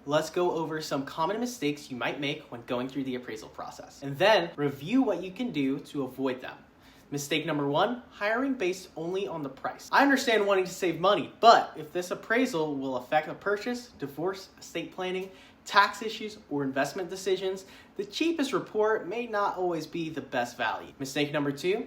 let's go over some common mistakes you might make when going through the appraisal process, and then review what you can do to avoid them. Mistake number 1, hiring based only on the price. I understand wanting to save money, but if this appraisal will affect a purchase, divorce, estate planning, tax issues, or investment decisions, the cheapest report may not always be the best value. Mistake number 2,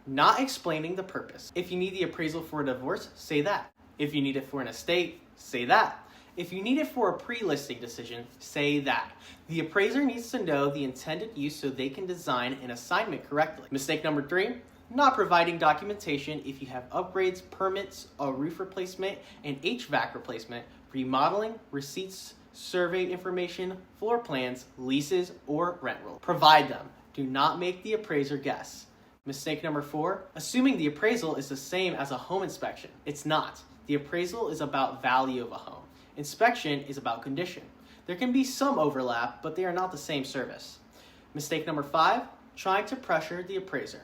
not explaining the purpose. If you need the appraisal for a divorce, say that. If you need it for an estate, say that. If you need it for a pre-listing decision, say that. The appraiser needs to know the intended use so they can design an assignment correctly. Mistake number 3, not providing documentation if you have upgrades, permits, a roof replacement, an HVAC replacement, remodeling, receipts, survey information, floor plans, leases, or rent roll. Provide them. Do not make the appraiser guess. Mistake number 4, assuming the appraisal is the same as a home inspection. It's not. The appraisal is about value of a home. Inspection is about condition. There can be some overlap, but they are not the same service. Mistake number 5, trying to pressure the appraiser.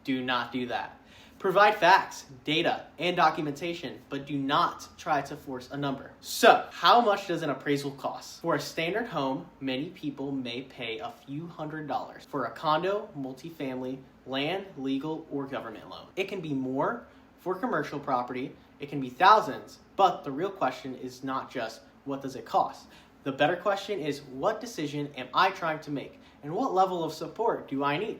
Do not do that. Provide facts, data, and documentation, but do not try to force a number. So, how much does an appraisal cost? For a standard home, many people may pay a few $100s. For a condo, multifamily, land, legal, or government loan, it can be more. For commercial property, it can be thousands, but the real question is not just what does it cost. The better question is, what decision am I trying to make, and what level of support do I need?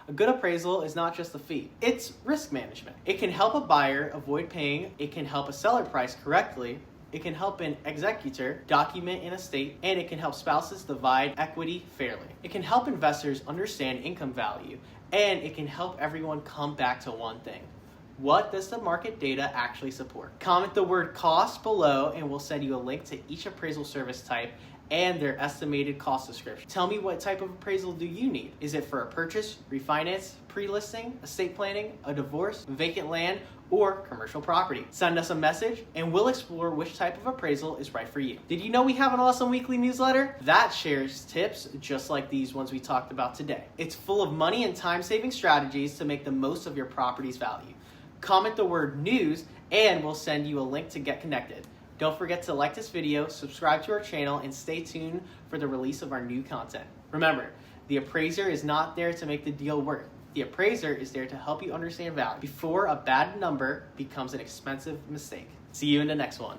A good appraisal is not just a fee, it's risk management. It can help a buyer avoid paying, it can help a seller price correctly, it can help an executor document an estate, and it can help spouses divide equity fairly. It can help investors understand income value, and it can help everyone come back to one thing. What does the market data actually support? Comment the word cost below and we'll send you a link to each appraisal service type and their estimated cost description. Tell me, what type of appraisal do you need? Is it for a purchase, refinance, pre-listing, estate planning, a divorce, vacant land, or commercial property? Send us a message and we'll explore which type of appraisal is right for you. Did you know we have an awesome weekly newsletter that shares tips just like these ones we talked about today? It's full of money and time-saving strategies to make the most of your property's value. Comment the word news and we'll send you a link to get connected. Don't forget to like this video, subscribe to our channel, and stay tuned for the release of our new content. Remember, the appraiser is not there to make the deal work. The appraiser is there to help you understand value before a bad number becomes an expensive mistake. See you in the next one.